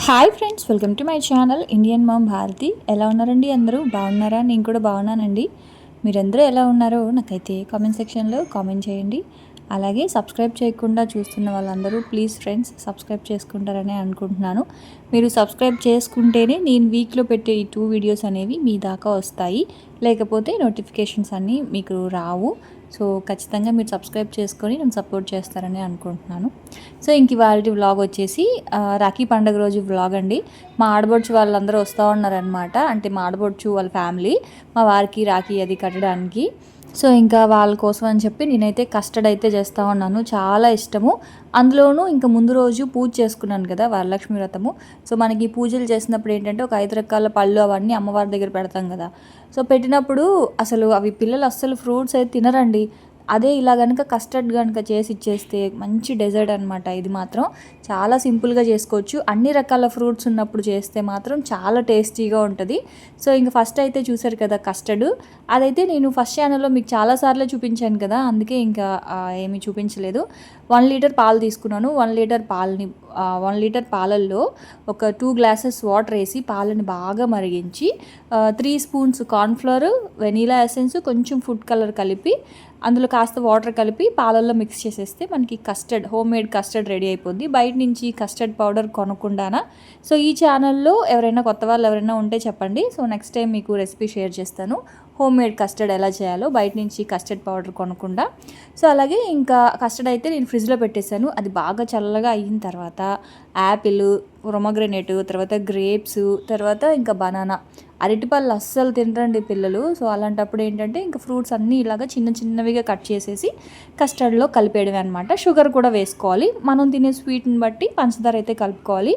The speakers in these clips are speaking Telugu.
Hi friends, welcome to my channel Indian mom Bharathi. ఎలా ఉన్నారండి? అందరూ బాగున్నారా? నేను కూడా బాగున్నానండి. మీరందరూ ఎలా ఉన్నారో నాకైతే కామెంట్ సెక్షన్లో కామెంట్ చేయండి. అలాగే సబ్స్క్రైబ్ చేయకుండా చూస్తున్న వాళ్ళందరూ ప్లీజ్ ఫ్రెండ్స్ సబ్స్క్రైబ్ చేసుకుంటారని అనుకుంటున్నాను. మీరు సబ్స్క్రైబ్ చేసుకుంటేనే నేను వీక్లో పెట్టే ఈ 2 వీడియోస్ అనేవి మీ దాకా వస్తాయి, లేకపోతే నోటిఫికేషన్స్ అన్నీ మీకు రావు. సో ఖచ్చితంగా మీరు సబ్స్క్రైబ్ చేసుకొని నన్ను సపోర్ట్ చేస్తారని అనుకుంటున్నాను. సో ఇంక ఇవాళ వ్లాగ్ వచ్చేసి రాఖీ పండుగ రోజు వ్లాగ్ అండి. మా ఆడబొడుచు వాళ్ళందరూ వస్తూ ఉన్నారనమాట. అంటే మా ఆడబొడుచు వాళ్ళ ఫ్యామిలీ మా వారికి రాఖీ అది కట్టడానికి. సో ఇంకా వాళ్ళ కోసం అని చెప్పి నేనైతే కస్టర్డ్ అయితే చేస్తూ ఉన్నాను. చాలా ఇష్టము. అందులోనూ ఇంకా ముందు రోజు పూజ చేసుకున్నాను కదా, వరలక్ష్మి వ్రతము. సో మనకి పూజలు చేసినప్పుడు ఏంటంటే ఒక 5 రకాల పళ్ళు అవన్నీ అమ్మవారి దగ్గర పెడతాం కదా. సో పెట్టినప్పుడు అసలు అవి పిల్లలు అస్సలు ఫ్రూట్స్ అయితే తినరండి. అదే ఇలా కనుక కస్టర్డ్ కనుక చేసి ఇచ్చేస్తే మంచి డెజర్ట్ అనమాట. ఇది మాత్రం చాలా సింపుల్గా చేసుకోవచ్చు. అన్ని రకాల ఫ్రూట్స్ ఉన్నప్పుడు చేస్తే మాత్రం చాలా టేస్టీగా ఉంటుంది. సో ఇంకా ఫస్ట్ అయితే చూసారు కదా కస్టర్డ్, అదైతే నేను ఫస్ట్ ఛానల్లో మీకు చాలాసార్లు చూపించాను కదా, అందుకే ఇంకా ఏమీ చూపించలేదు. 1 లీటర్ పాలు తీసుకున్నాను. 1 లీటర్ పాలల్లో ఒక 2 గ్లాసెస్ వాటర్ వేసి పాలని బాగా మరిగించి 3 స్పూన్స్ కార్న్ఫ్లవర్, వెనీలా ఎసెన్స్, కొంచెం ఫుడ్ కలర్ కలిపి అందులో కాస్త వాటర్ కలిపి పాలల్లో మిక్స్ చేసేస్తే మనకి custard, home made custard ready అయిపోద్ది. బయట నుంచి కస్టర్డ్ పౌడర్ కొనకుండానా. సో ఈ ఛానల్లో ఎవరైనా కొత్త వాళ్ళు ఎవరైనా ఉంటే చెప్పండి. సో నెక్స్ట్ టైం మీకు రెసిపీ షేర్ చేస్తాను, హోమ్ మేడ్ కస్టర్డ్ ఎలా చేయాలో బయట నుంచి కస్టర్డ్ పౌడర్ కొనకుండా. సో అలాగే ఇంకా కస్టర్డ్ అయితే నేను ఫ్రిడ్జ్లో పెట్టేశాను. అది బాగా చల్లగా అయిన తర్వాత యాపిల్, పొమోగ్రనేట్, తర్వాత గ్రేప్స్, తర్వాత ఇంకా బనానా. అరటిపళ్ళు అస్సలు తినరండి పిల్లలు. సో అలాంటప్పుడు ఏంటంటే ఇంకా ఫ్రూట్స్ అన్నీ ఇలాగా చిన్న చిన్నవిగా కట్ చేసేసి కస్టర్డ్లో కలిపేయడమే అనమాట. షుగర్ కూడా వేసుకోవాలి, మనం తినే స్వీట్ని బట్టి పంచదార అయితే కలుపుకోవాలి.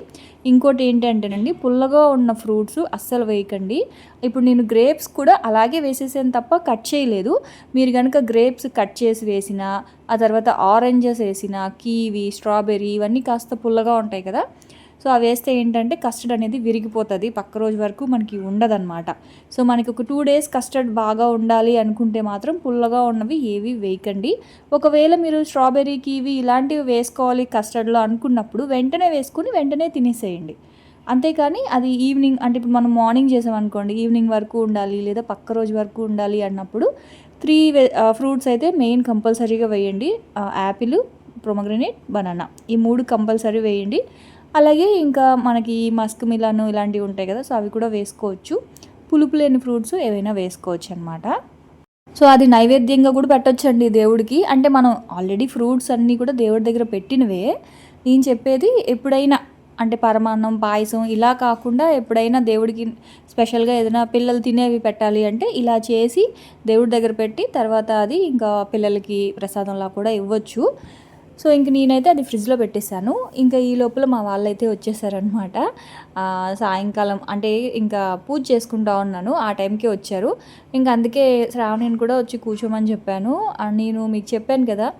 ఇంకోటి ఏంటంటేనండి, పుల్లగా ఉన్న ఫ్రూట్స్ అస్సలు వేయకండి. ఇప్పుడు నేను గ్రేప్స్ కూడా అలాగే వేసేసాను తప్ప కట్ చేయలేదు. మీరు కనుక గ్రేప్స్ కట్ చేసి వేసినా, ఆ తర్వాత ఆరెంజెస్ వేసిన, కీవి, స్ట్రాబెర్రీ ఇవన్నీ కాస్త పుల్లగా ఉంటాయి కదా. సో అవి వేస్తే ఏంటంటే కస్టర్డ్ అనేది విరిగిపోతుంది, పక్క రోజు వరకు మనకి ఉండదన్నమాట. సో మనకి ఒక 2 డేస్ కస్టర్డ్ బాగా ఉండాలి అనుకుంటే మాత్రం పుల్లగా ఉన్నవి ఏవి వేయకండి. ఒకవేళ మీరు స్ట్రాబెర్రీ, కీవి ఇలాంటివి వేసుకోవాలి కస్టర్డ్లో అనుకున్నప్పుడు వెంటనే వేసుకుని వెంటనే తినేసేయండి. అంతేకాని అది ఈవినింగ్, అంటే ఇప్పుడు మనం మార్నింగ్ చేసామనుకోండి, ఈవినింగ్ వరకు ఉండాలి లేదా పక్క రోజు వరకు ఉండాలి అన్నప్పుడు 3 ఫ్రూట్స్ అయితే మెయిన్ కంపల్సరీగా వేయండి. యాపిల్, పొమోగ్రనేట్, బనానా, ఈ 3 కంపల్సరీ వేయండి. అలాగే ఇంకా మనకి మస్క్ మిలాను ఇలాంటివి ఉంటాయి కదా, సో అవి కూడా వేసుకోవచ్చు. పులుపు లేని ఫ్రూట్స్ ఏవైనా వేసుకోవచ్చు అనమాట. సో అది నైవేద్యంగా కూడా పెట్టొచ్చండి దేవుడికి. అంటే మనం ఆల్రెడీ ఫ్రూట్స్ అన్నీ కూడా దేవుడి దగ్గర పెట్టినవే. నేను చెప్పేది ఎప్పుడైనా అంటే పరమాన్నం, పాయసం ఇలా కాకుండా ఎప్పుడైనా దేవుడికి స్పెషల్గా ఏదైనా పిల్లలు తినేవి పెట్టాలి అంటే ఇలా చేసి దేవుడి దగ్గర పెట్టి తర్వాత అది ఇంకా పిల్లలకి ప్రసాదంలా కూడా ఇవ్వచ్చు. సో ఇంక నేనైతే అది ఫ్రిడ్జ్లో పెట్టేశాను. ఇంకా ఈ లోపల మా వాళ్ళైతే వచ్చేసారనమాట. సాయంకాలం అంటే ఇంకా పూజ చేసుకుంటా ఉన్నాను, ఆ టైంకే వచ్చారు. ఇంకా అందుకే శ్రావణిని కూడా వచ్చి కూర్చోమని చెప్పాను. నేను మీకు చెప్పాను కదా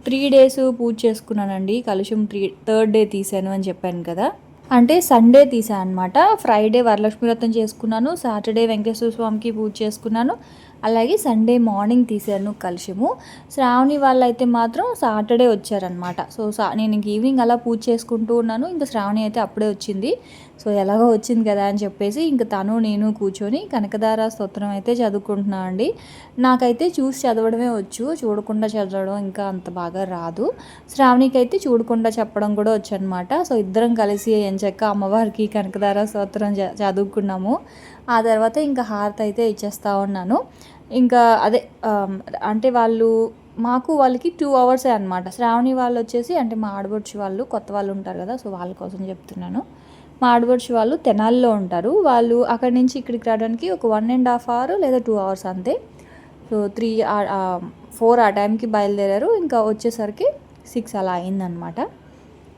3 డేస్ పూజ చేసుకున్నానండి. కలుషం 3rd డే తీసాను అని చెప్పాను కదా. అంటే సండే తీసాను అనమాట. ఫ్రైడే వరలక్ష్మి వ్రతం చేసుకున్నాను, సాటర్డే వెంకటేశ్వర స్వామికి పూజ చేసుకున్నాను, అలాగే సండే మార్నింగ్ తీసాను కలుషము. శ్రావణి వాళ్ళైతే మాత్రం సాటర్డే వచ్చారనమాట. సో నేను ఇంక ఈవినింగ్ అలా పూజ చేసుకుంటూ ఉన్నాను. ఇంకా శ్రావణి అయితే అప్పుడే వచ్చింది. సో ఎలాగో వచ్చింది కదా అని చెప్పేసి ఇంకా తను నేను కూర్చొని కనకదార స్తోత్రం అయితే చదువుకుంటున్నాను అండి. నాకైతే చూసి చదవడమే వచ్చు, చూడకుండా చదవడం ఇంకా అంత బాగా రాదు. శ్రావణికి అయితే చూడకుండా చెప్పడం కూడా వచ్చు అనమాట. సో ఇద్దరం కలిసి ఎంచక్క అమ్మవారికి కనకదార స్తోత్రం చదువుకున్నాము. ఆ తర్వాత ఇంకా హారతి అయితే ఇచ్చేస్తూ ఉన్నాను. ఇంకా అదే అంటే వాళ్ళకి 2 అవర్సే అనమాట. శ్రావణి వాళ్ళు వచ్చేసి అంటే మా ఆడబొడుచు వాళ్ళు కొత్త వాళ్ళు ఉంటారు కదా, సో వాళ్ళ కోసం చెప్తున్నాను. మా ఆడబొడుచు వాళ్ళు తెనాలిలో ఉంటారు. వాళ్ళు అక్కడి నుంచి ఇక్కడికి రావడానికి ఒక 1.5 అవర్ లేదా 2 అవర్స్ అంతే. సో 4 ఆ టైంకి బయలుదేరారు. ఇంకా వచ్చేసరికి 6 అలా అయిందనమాట.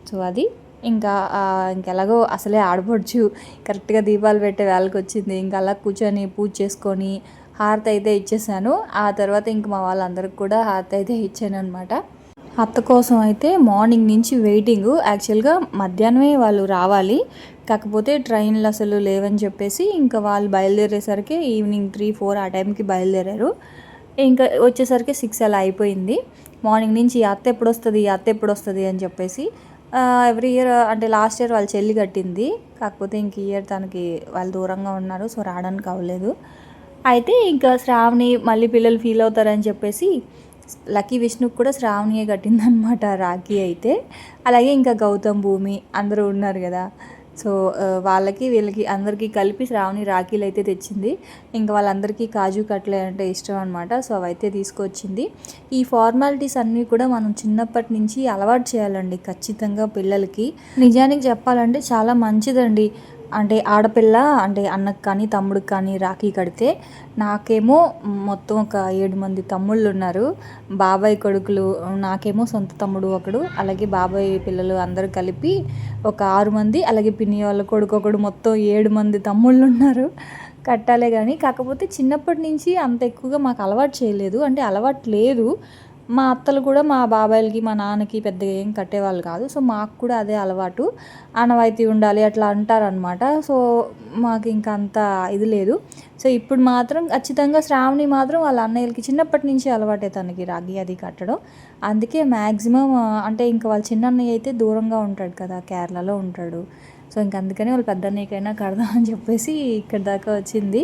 సో అది ఇంకెలాగో అసలే ఆడపడుచు కరెక్ట్గా దీపాలు పెట్టే వేళకి వచ్చింది. ఇంకా అలా కూర్చొని పూజ చేసుకొని హారతి అయితే ఇచ్చేసాను. ఆ తర్వాత ఇంక మా వాళ్ళందరికి కూడా హారతి అయితే ఇచ్చాను అనమాట. అత్త కోసం అయితే మార్నింగ్ నుంచి వెయిటింగ్. యాక్చువల్గా మధ్యాహ్నమే వాళ్ళు రావాలి, కాకపోతే ట్రైన్లు అసలు లేవని చెప్పేసి ఇంకా వాళ్ళు బయలుదేరేసరికి ఈవినింగ్ 3-4 ఆ టైంకి బయలుదేరారు. ఇంకా వచ్చేసరికి 6 అలా అయిపోయింది. మార్నింగ్ నుంచి అత్త ఎప్పుడు వస్తుంది అని చెప్పేసి ఎవ్రీ ఇయర్ అంటే లాస్ట్ ఇయర్ వాళ్ళ చెల్లి కట్టింది. కాకపోతే ఇంక ఈ ఇయర్ తనకి వాళ్ళు దూరంగా ఉన్నారు, సో రావడానికి అవ్వలేదు. అయితే ఇంకా శ్రావణి మళ్ళీ పిల్లలు ఫీల్ అవుతారని చెప్పేసి లక్కీ విష్ణుకి కూడా శ్రావణియే కట్టిందనమాట రాఖీ అయితే. అలాగే ఇంకా గౌతమ్, భూమి అందరూ ఉన్నారు కదా, సో వాళ్ళకి వీళ్ళకి అందరికీ కలిపి శ్రావణి రాఖీలు అయితే తెచ్చింది. ఇంకా వాళ్ళందరికీ కాజు కట్లే అంటే ఇష్టం అనమాట, సో అవైతే తీసుకొచ్చింది. ఈ ఫార్మాలిటీస్ అన్నీ కూడా మనం చిన్నప్పటి నుంచి అలవాటు చేయాలండి ఖచ్చితంగా పిల్లలకి. నిజానికి చెప్పాలంటే చాలా మంచిదండి. అంటే ఆడపిల్ల అంటే అన్నకు కానీ తమ్ముడికి కానీ రాఖీ కడితే, నాకేమో మొత్తం ఒక 7 మంది తమ్ముళ్ళు ఉన్నారు, బాబాయ్ కొడుకులు, నాకేమో సొంత తమ్ముడు ఒకడు, అలాగే బాబాయ్ పిల్లలు అందరూ కలిపి ఒక 6 మంది, అలాగే పిన్ని వాళ్ళ కొడుకు ఒకడు, మొత్తం 7 మంది తమ్ముళ్ళు ఉన్నారు. కట్టాలే కానీ కాకపోతే చిన్నప్పటి నుంచి అంత ఎక్కువగా మాకు అలవాటు చేయలేదు, అంటే అలవాటు లేదు. మా అత్తలు కూడా మా బాబాయిలకి మా నాన్నకి పెద్దగా ఏం కట్టేవాళ్ళు కాదు, సో మాకు కూడా అదే అలవాటు, ఆనవాయితీ ఉండాలి అట్లా అంటారనమాట. సో మాకు ఇంకా అంత ఇది లేదు. సో ఇప్పుడు మాత్రం ఖచ్చితంగా శ్రావణి మాత్రం వాళ్ళ అన్నయ్యలకి చిన్నప్పటి నుంచి అలవాటే తనకి రాఖీ అది కట్టడం. అందుకే మ్యాక్సిమం అంటే ఇంకా వాళ్ళ చిన్న అన్నయ్య అయితే దూరంగా ఉంటాడు కదా, కేరళలో ఉంటాడు. సో ఇంక అందుకని వాళ్ళ పెద్ద అన్నయ్యకైనా కడదామని చెప్పేసి ఇక్కడ దాకా వచ్చింది.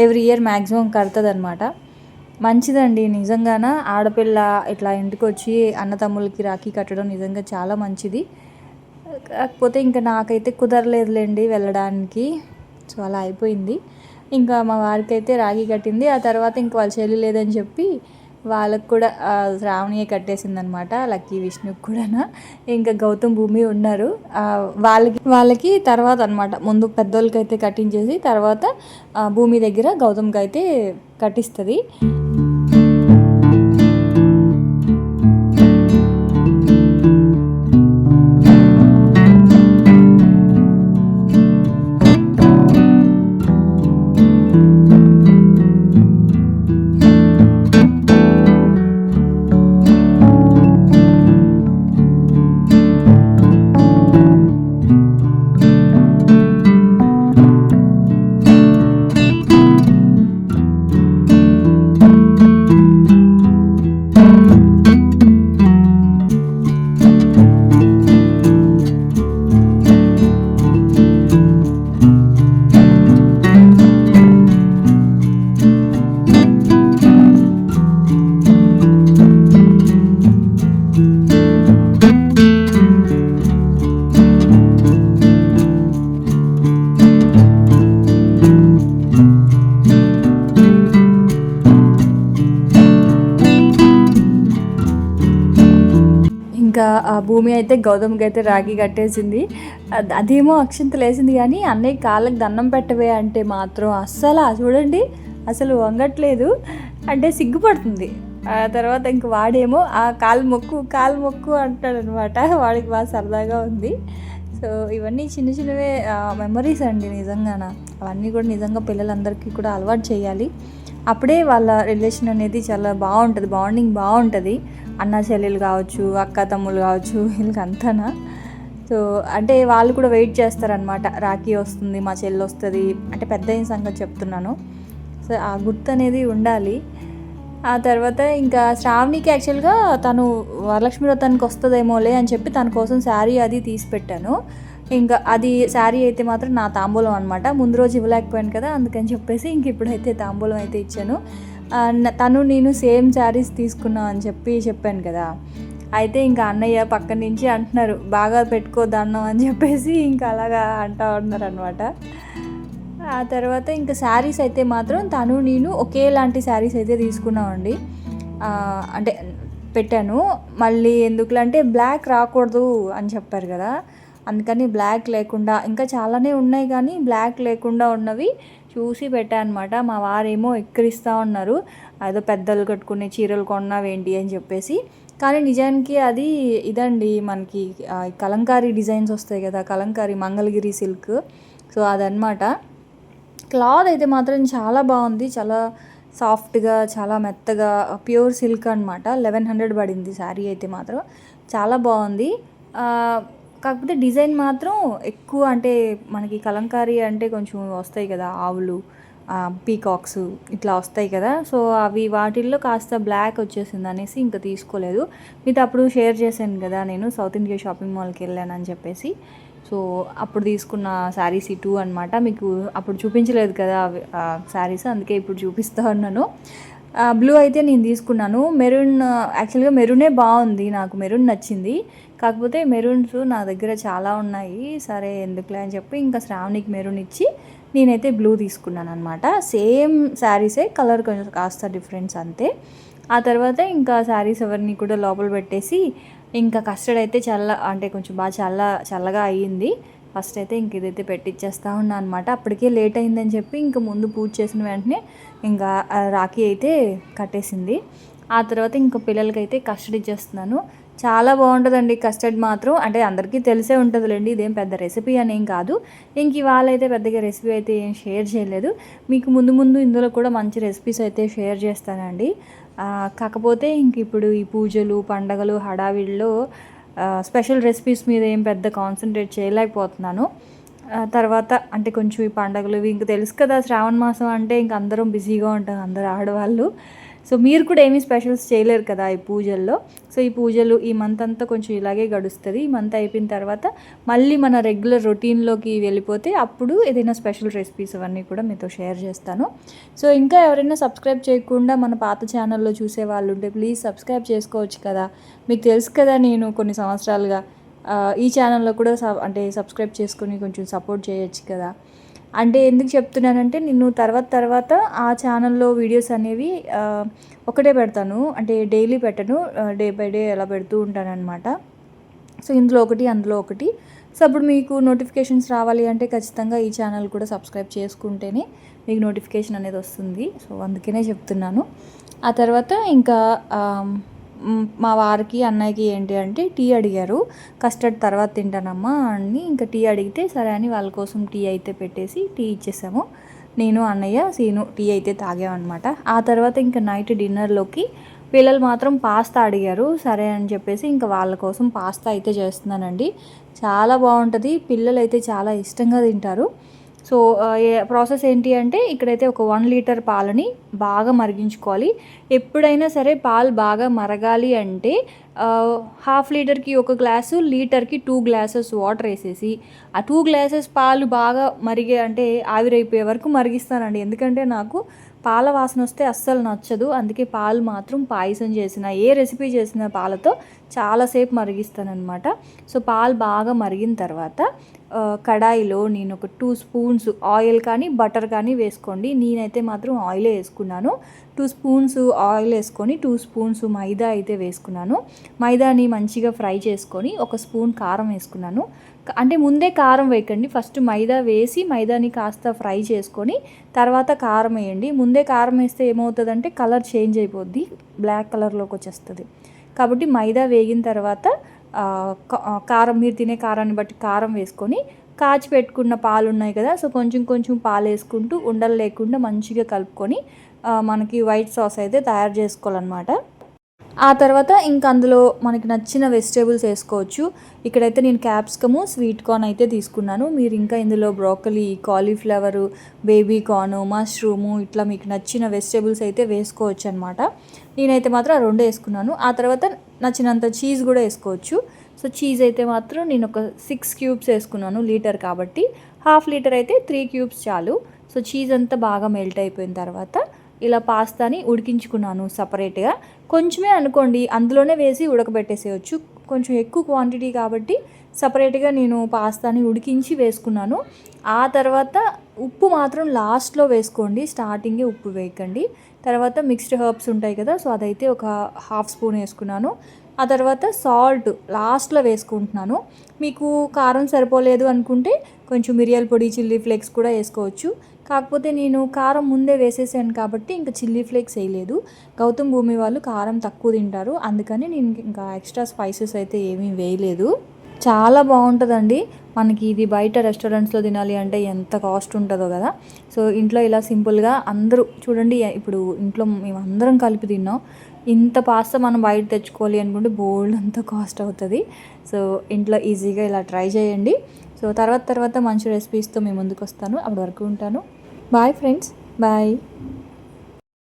ఎవ్రీ ఇయర్ మ్యాక్సిమం కడుతుంది అనమాట. మంచిదండి నిజంగాన, ఆడపిల్ల ఇట్లా ఇంటికి వచ్చి అన్నతమ్ములకి రాఖీ కట్టడం నిజంగా చాలా మంచిది. కాకపోతే ఇంకా నాకైతే కుదరలేదులేండి వెళ్ళడానికి, సో అలా అయిపోయింది. ఇంకా మా వారికి అయితే రాఖీ కట్టింది. ఆ తర్వాత ఇంక వాళ్ళ చెల్లి లేదని చెప్పి వాళ్ళకు కూడా శ్రావణియే కట్టేసిందనమాట, లక్కీ విష్ణుకి కూడా. ఇంకా గౌతమ్, భూమి ఉన్నారు. వాళ్ళకి తర్వాత అనమాట, ముందు పెద్దోళ్ళకి అయితే కట్టించేసి తర్వాత భూమి దగ్గర గౌతమ్కి అయితే కట్టిస్తుంది. ఇంకా ఆ భూమి అయితే గౌతమ్కి అయితే రాఖీ కట్టేసింది. అదేమో అక్షంతలు వేసింది, కానీ అన్నయ్య కాళ్ళకి దండం పెట్టవే అంటే మాత్రం అస్సలు చూడండి అసలు వంగట్లేదు, అంటే సిగ్గుపడుతుంది. ఆ తర్వాత ఇంక వాడేమో ఆ కాలు మొక్కు అంటాడనమాట. వాడికి బాగా సరదాగా ఉంది. సో ఇవన్నీ చిన్న చిన్నవే మెమరీస్ అండి నిజంగాన. అవన్నీ కూడా నిజంగా పిల్లలందరికీ కూడా అలవాటు చేయాలి. అప్పుడే వాళ్ళ రిలేషన్ అనేది చాలా బాగుంటుంది, బాండింగ్ బాగుంటుంది. అన్న చెల్లెలు కావచ్చు, అక్క తమ్ముళ్ళు కావచ్చు, వీళ్ళకంతానా. సో అంటే వాళ్ళు కూడా వెయిట్ చేస్తారనమాట, రాఖీ వస్తుంది, మా చెల్లి వస్తుంది అంటే పెద్ద అయిన సంగతి చెప్తున్నాను. సో ఆ గుర్తు అనేది ఉండాలి. ఆ తర్వాత ఇంకా శ్రావణికి యాక్చువల్గా తను వరలక్ష్మి వ్రతానికి వస్తుందేమోలే అని చెప్పి తన కోసం శారీ అది తీసి పెట్టాను. ఇంకా అది శారీ అయితే మాత్రం నా తాంబూలం అనమాట. ముందు రోజు ఇవ్వలేకపోయాను కదా, అందుకని చెప్పేసి ఇంక ఇప్పుడైతే తాంబూలం అయితే ఇచ్చాను. తను నేను సేమ్ శారీస్ తీసుకున్నాం అని చెప్పాను కదా. అయితే ఇంకా అన్నయ్య పక్క నుంచి అంటున్నారు, బాగా పెట్టుకోదన్నం అని చెప్పేసి ఇంకా అలాగా అంటూ ఉన్నారు అనమాట. ఆ తర్వాత ఇంకా శారీస్ అయితే మాత్రం తను నేను ఒకేలాంటి శారీస్ అయితే తీసుకున్నామండి. అంటే పెట్టాను, మళ్ళీ ఎందుకులంటే బ్లాక్ రాకూడదు అని చెప్పారు కదా, అందుకని బ్లాక్ లేకుండా ఇంకా చాలానే ఉన్నాయి, కానీ బ్లాక్ లేకుండా ఉన్నవి చూసి పెట్టాను అనమాట. మా వారేమో ఎక్కిరిస్తూ ఉన్నారు, ఏదో పెద్దలు కట్టుకునే చీరలు కొన్నావేంటి అని చెప్పేసి. కానీ నిజానికి అది ఇదండి, మనకి కలంకారీ డిజైన్స్ వస్తాయి కదా, కలంకారీ మంగళగిరి సిల్క్, సో అదనమాట. క్లాత్ అయితే మాత్రం చాలా బాగుంది, చాలా సాఫ్ట్గా, చాలా మెత్తగా, ప్యూర్ సిల్క్ అనమాట. 1100 పడింది శారీ అయితే మాత్రం, చాలా బాగుంది. కాకపోతే డిజైన్ మాత్రం ఎక్కువ, అంటే మనకి కలంకారీ అంటే కొంచెం వస్తాయి కదా ఆవులు, పీకాక్స్ ఇట్లా వస్తాయి కదా. సో అవి వాటిల్లో కాస్త బ్లాక్ వచ్చేసింది అనేసి ఇంకా తీసుకోలేదు. మీతో అప్పుడు షేర్ చేశాను కదా నేను సౌత్ ఇండియా షాపింగ్ మాల్కి వెళ్ళానని చెప్పేసి. సో అప్పుడు తీసుకున్న శారీస్ ఈ 2 అనమాట. మీకు అప్పుడు చూపించలేదు కదా శారీస్, అందుకే ఇప్పుడు చూపిస్తూ ఉన్నాను. బ్లూ అయితే నేను తీసుకున్నాను. మెరూన్ యాక్చువల్గా మెరూనే బాగుంది, నాకు మెరూన్ నచ్చింది. కాకపోతే మెరూన్స్ నా దగ్గర చాలా ఉన్నాయి, సరే ఎందుకులే అని చెప్పి ఇంకా శ్రావణికి మెరూన్ ఇచ్చి నేనైతే బ్లూ తీసుకున్నాను అనమాట. సేమ్ శారీసే, కలర్ కొంచెం కాస్త డిఫరెన్స్ అంతే. ఆ తర్వాత ఇంకా శారీస్ ఎవరిని కూడా లోపల పెట్టేసి ఇంకా కస్టర్డ్ అయితే అంటే కొంచెం బాగా చల్లగా అయ్యింది. ఫస్ట్ అయితే ఇంక ఇదైతే పెట్టిచ్చేస్తూ ఉన్నా అనమాట. అప్పటికే లేట్ అయిందని చెప్పి ఇంకా ముందు పూజ చేసిన వెంటనే ఇంకా రాఖీ అయితే కట్టేసింది. ఆ తర్వాత ఇంకా పిల్లలకైతే కస్టర్డ్ ఇచ్చేస్తున్నాను. చాలా బాగుంటుందండి కస్టర్డ్ మాత్రం, అంటే అందరికీ తెలిసే ఉంటుందిలేండి, ఇదేం పెద్ద రెసిపీ అనేం కాదు. ఇంక ఇవాళ అయితే పెద్దగా రెసిపీ అయితే ఏం షేర్ చేయలేదు. మీకు ముందు ఇందులో కూడా మంచి రెసిపీస్ అయితే షేర్ చేస్తానండి. కాకపోతే ఇంక ఇప్పుడు ఈ పూజలు పండగలు హడావిడిలో స్పెషల్ రెసిపీస్ మీద ఏం పెద్ద కాన్సన్ట్రేట్ చేయలేకపోతున్నాను. తర్వాత అంటే కొంచెం ఈ పండగలు ఇంక తెలుసు కదా, శ్రావణ మాసం అంటే ఇంక అందరం బిజీగా ఉంటారు, అందరు ఆడవాళ్ళు. సో మీరు కూడా ఏమీ స్పెషల్స్ చేయలేరు కదా ఈ పూజల్లో. సో ఈ పూజలు ఈ మంత్ అంతా కొంచెం ఇలాగే గడుస్తుంది. ఈ మంత్ అయిపోయిన తర్వాత మళ్ళీ మన రెగ్యులర్ రొటీన్లోకి వెళ్ళిపోతే అప్పుడు ఏదైనా స్పెషల్ రెసిపీస్ అవన్నీ కూడా మీతో షేర్ చేస్తాను. సో ఇంకా ఎవరైనా సబ్స్క్రైబ్ చేయకుండా మన పాత ఛానల్లో చూసే వాళ్ళు ఉంటే ప్లీజ్ సబ్స్క్రైబ్ చేసుకోవచ్చు కదా. మీకు తెలుసు కదా, నేను కొన్ని సంవత్సరాలుగా ఈ ఛానల్లో కూడా అంటే సబ్స్క్రైబ్ చేసుకొని కొంచెం సపోర్ట్ చేయొచ్చు కదా. అంటే ఎందుకు చెప్తున్నానంటే నేను తర్వాత ఆ ఛానల్లో వీడియోస్ అనేవి ఒకటే పెడతాను, అంటే డైలీ పెట్టను, డే బై డే అలా పెడుతూ ఉంటానన్నమాట. సో ఇందులో ఒకటి అందులో ఒకటి. సో అప్పుడు మీకు నోటిఫికేషన్స్ రావాలి అంటే ఖచ్చితంగా ఈ ఛానల్ కూడా సబ్స్క్రైబ్ చేసుకుంటేనే మీకు నోటిఫికేషన్ అనేది వస్తుంది. సో అందుకనే చెప్తున్నాను. ఆ తర్వాత ఇంకా మా వారికి అన్నయ్యకి ఏంటి అంటే టీ అడిగారు. కస్టర్డ్ తర్వాత తింటానమ్మా అని ఇంకా టీ అడిగితే సరే అని వాళ్ళ కోసం టీ అయితే పెట్టేసి టీ ఇచ్చేసాము. నేను అన్నయ్య సీను టీ అయితే తాగామన్నమాట. ఆ తర్వాత ఇంకా నైట్ డిన్నర్లోకి పిల్లలు మాత్రం పాస్తా అడిగారు. సరే అని చెప్పేసి ఇంకా వాళ్ళ కోసం పాస్తా అయితే చేస్తున్నానండి. చాలా బాగుంటుంది, పిల్లలు అయితే చాలా ఇష్టంగా తింటారు. సో ప్రాసెస్ ఏంటి అంటే ఇక్కడైతే ఒక 1 లీటర్ పాలని బాగా మరిగించుకోవాలి. ఎప్పుడైనా సరే పాలు బాగా మరగాలి అంటే 1/2 లీటర్కి 1 గ్లాసు, లీటర్కి 2 గ్లాసెస్ వాటర్ వేసేసి ఆ 2 గ్లాసెస్ పాలు బాగా మరిగే అంటే ఆవిరైపోయే వరకు మరిగిస్తానండి. ఎందుకంటే నాకు పాల వాసన వస్తే అస్సలు నచ్చదు. అందుకే పాలు మాత్రం పాయసం చేసిన ఏ రెసిపీ చేసిన పాలతో చాలాసేపు మరిగిస్తానమాట. సో పాలు బాగా మరిగిన తర్వాత కడాయిలో నేను ఒక 2 స్పూన్స్ ఆయిల్ కానీ బటర్ కానీ వేసుకోండి. నేనైతే మాత్రం ఆయిలే వేసుకున్నాను. 2 స్పూన్స్ ఆయిల్ వేసుకొని 2 స్పూన్స్ మైదా అయితే వేసుకున్నాను. మైదాని మంచిగా ఫ్రై చేసుకొని 1 స్పూన్ కారం వేసుకున్నాను. అంటే ముందే కారం వేయకండి, ఫస్ట్ మైదా వేసి మైదాని కాస్త ఫ్రై చేసుకొని తర్వాత కారం వేయండి. ముందే కారం వేస్తే ఏమవుతుందంటే కలర్ చేంజ్ అయిపోద్ది, బ్లాక్ కలర్లోకి వచ్చేస్తుంది. కాబట్టి మైదా వేగిన తర్వాత కారం, మీరు తినే కారాన్ని బట్టి కారం వేసుకొని కాచి పెట్టుకున్న పాలు ఉన్నాయి కదా, సో కొంచెం పాలు వేసుకుంటూ ఉండలు లేకుండా మంచిగా కలుపుకొని మనకి వైట్ సాస్ అయితే తయారు చేసుకోవాలన్నమాట. ఆ తర్వాత ఇంకా అందులో మనకి నచ్చిన వెజిటేబుల్స్ వేసుకోవచ్చు. ఇక్కడైతే నేను క్యాప్సికము, స్వీట్ కార్న్ అయితే తీసుకున్నాను. మీరు ఇంకా ఇందులో broccoli, cauliflower, baby corn, mushroom ఇట్లా మీకు నచ్చిన వెజిటేబుల్స్ అయితే వేసుకోవచ్చు అనమాట. నేనైతే మాత్రం ఆ 2 వేసుకున్నాను. ఆ తర్వాత నచ్చినంత చీజ్ కూడా వేసుకోవచ్చు. సో చీజ్ అయితే మాత్రం నేను ఒక 6 క్యూబ్స్ వేసుకున్నాను, లీటర్ కాబట్టి. 1/2 లీటర్ అయితే 3 క్యూబ్స్ చాలు. సో చీజ్ అంతా బాగా మెల్ట్ అయిపోయిన తర్వాత ఇలా పాస్తాని ఉడికించుకున్నాను సపరేట్గా. కొంచెమే అనుకోండి, అందులోనే వేసి ఉడకబెట్టేసేయచ్చు. కొంచెం ఎక్కువ క్వాంటిటీ కాబట్టి సపరేట్గా నేను పాస్తాని ఉడికించి వేసుకున్నాను. ఆ తర్వాత ఉప్పు మాత్రం లాస్ట్లో వేసుకోండి, స్టార్టింగే ఉప్పు వేయకండి. తర్వాత మిక్స్డ్ హర్బ్స్ ఉంటాయి కదా, సో అదైతే ఒక 1/2 స్పూన్ వేసుకున్నాను. ఆ తర్వాత సాల్ట్ లాస్ట్లో వేసుకుంటున్నాను. మీకు కారం సరిపోలేదు అనుకుంటే కొంచెం మిరియాల పొడి, చిల్లీ ఫ్లేక్స్ కూడా వేసుకోవచ్చు. కాకపోతే నేను కారం ముందే వేసేసాను కాబట్టి ఇంకా చిల్లీ ఫ్లేక్స్ వేయలేదు. గౌతమ్ భూమి వాళ్ళు కారం తక్కువ తింటారు, అందుకని నేను ఇంకా ఎక్స్ట్రా స్పైసెస్ అయితే ఏమీ వేయలేదు. చాలా బాగుంటుందండి. మనకి ఇది బయట రెస్టారెంట్స్లో తినాలి అంటే ఎంత కాస్ట్ ఉంటుందో కదా. సో ఇంట్లో ఇలా సింపుల్గా అందరూ చూడండి, ఇప్పుడు ఇంట్లో మేము అందరం కలిపి తిన్నాం. ఇంత పాస్తా మనం బయట తెచ్చుకోవాలి అనుకుంటే బోల్డ్ అంత కాస్ట్ అవుతుంది. సో ఇంట్లో ఈజీగా ఇలా ట్రై చేయండి. సో తర్వాత మంచి రెసిపీస్తో మేము ముందుకు వస్తాను. అప్పటి వరకు ఉంటాను. Bye friends. బాయ్.